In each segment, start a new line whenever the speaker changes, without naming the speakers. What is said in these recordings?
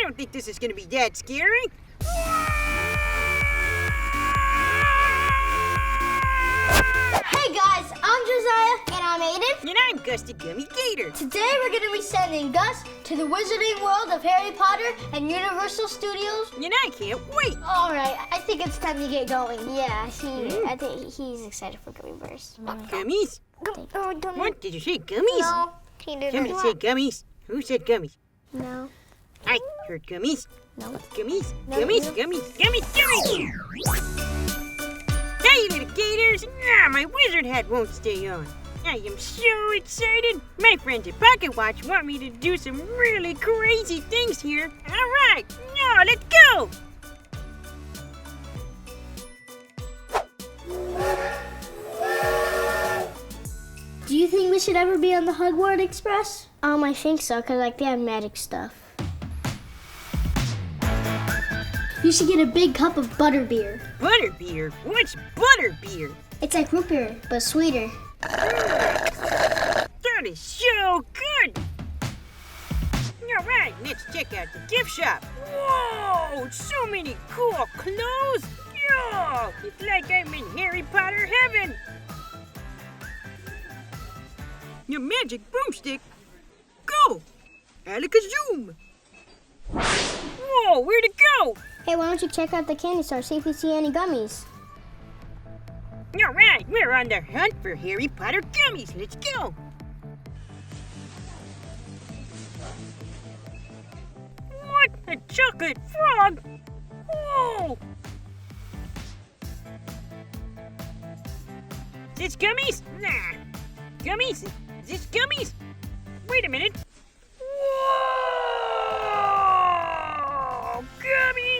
don't think this is gonna be that scary.
Hey guys, I'm Josiah. And I'm Aiden.
And I'm GUS the Gummy Gator.
Today we're going to be sending Gus to the wizarding world of Harry Potter and Universal Studios.
And I can't wait.
All right, I think it's time to get going. Yeah, I think he's excited for gummy bears.
Gummies?
Oh, don't.
What? Did you say gummies?
No, he didn't.
Somebody said gummies. Who said gummies?
No.
I heard gummies.
No.
Gummies.
No,
Gummies.
no.
Gummies. Gummies. Gummies. Hey, little gators. My wizard hat won't stay on. I am so excited. My friends at Pocket Watch want me to do some really crazy things here. All right. Now, let's go.
Do you think we should ever be on the Hogwarts Express? I think so, because they have magic stuff. You should get a big cup of butterbeer.
Butterbeer? What's butterbeer?
It's like root beer, but sweeter.
That is so good. All right, let's check out the gift shop. Whoa, so many cool clothes. Yo, it's like I'm in Harry Potter heaven. Your magic broomstick. Go! Alakazam! Whoa, where'd it go?
Hey, why don't you check out the candy store, see if you see any gummies?
All right, we're on the hunt for Harry Potter gummies. Let's go. What? A chocolate frog? Whoa! Is this gummies? Nah. Gummies? Is this gummies? Wait a minute. Whoa! Gummies!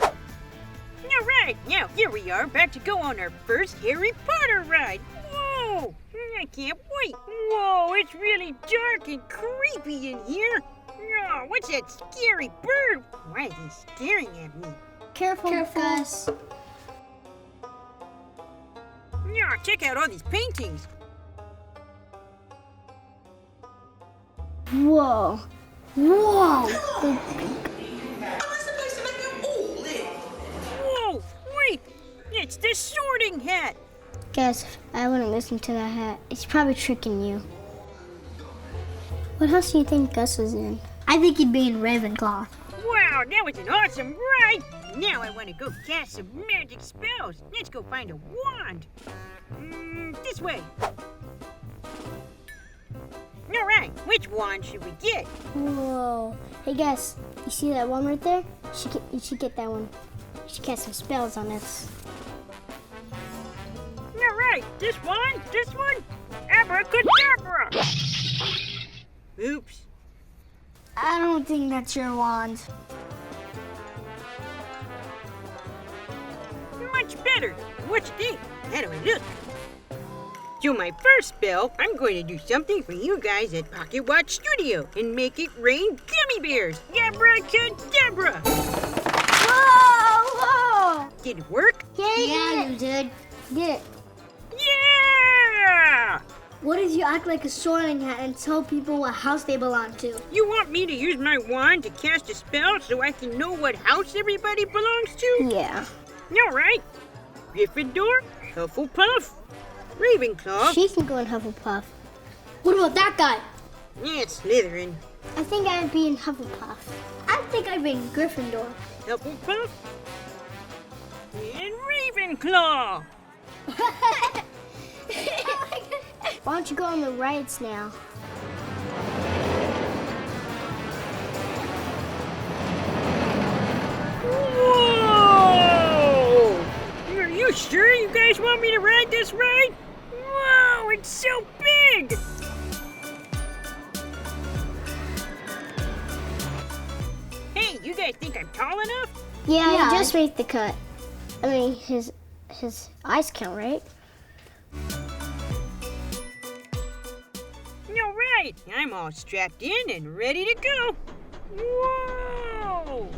All right, now here we are, about to go on our first Harry Potter ride. Whoa! I can't wait. Whoa, it's really dark and creepy in here. Oh, what's that scary bird? Why is he staring at me?
Careful, Gus.
Yeah, check out all these paintings.
Whoa. Whoa.
Whoa, wait, it's the Sorting Hat.
Gus, I wouldn't listen to that hat. It's probably tricking you. What house do you think Gus is in? I think he'd be in Ravenclaw.
Wow, that was an awesome ride. Now I want to go cast some magic spells. Let's go find a wand. This way. All right, which wand should we get?
Whoa. Hey, Gus, you see that one right there? You should get that one. You should cast some spells on this.
All right, this one, abracadabra. Oops.
I don't think that's your wand.
Much better. What you think? How do I look? So my first spell, I'm going to do something for you guys at Pocket Watch Studio and make it rain gummy bears. Abracadabra.
Whoa!
Did it work?
Yeah, you did. Did it.
Yeah!
What if you act like a Sorting Hat and tell people what house they belong to?
You want me to use my wand to cast a spell so I can know what house everybody belongs to?
Yeah.
All right. Gryffindor, Hufflepuff, Ravenclaw.
She can go in Hufflepuff. What about that guy?
Yeah, Slytherin.
I think I'd be in Hufflepuff. I think I'd be in Gryffindor.
Hufflepuff and Ravenclaw.
Why don't you go on the rides now?
Whoa! Are you sure you guys want me to ride this ride? Whoa, it's so big! Hey, you guys think I'm tall enough?
Yeah, you just made the cut. I mean, his eyes count, right?
All right, I'm all strapped in and ready to go. Whoa!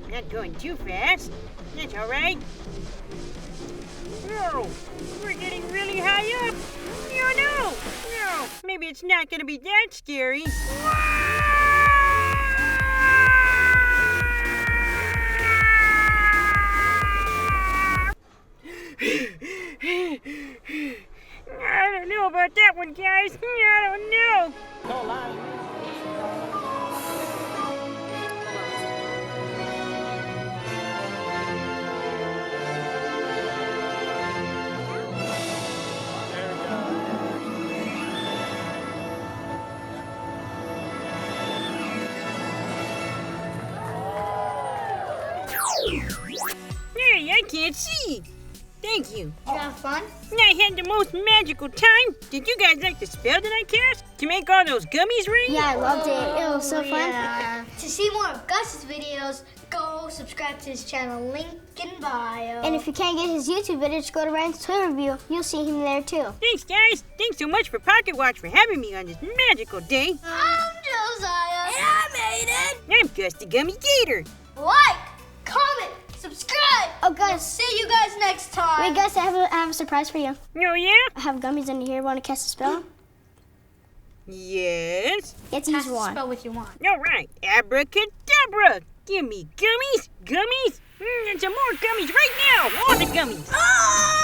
Not going too fast. That's all right. Whoa, we're getting really high up. No, no! No, maybe it's not gonna be that scary. I don't know about that one, guys. I don't know. Hey, I can't see. Thank you.
Did you have fun?
I had the most magical time. Did you guys like the spell that I cast to make all those gummies ring?
Yeah, I loved it. It was so fun.
Yeah. To see more of Gus's videos, go subscribe to his channel, link in bio.
And if you can't get his YouTube video, just go to Ryan's toy review. You'll see him there too.
Thanks, guys. Thanks so much for Pocket Watch for having me on this magical day.
I'm Josiah. And I'm Aiden.
I'm GUS the Gummy Gator.
Like, comment, subscribe.
Oh, Gus.
See you guys next time.
Wait, Gus, I have a surprise for you.
Oh, yeah?
I have gummies under here. Want to cast a spell?
Yes.
Get to use
Cast the
one.
spell what you want.
All right. Abracadabra. Give me gummies. Gummies. And some more gummies right now. All the gummies.
Oh!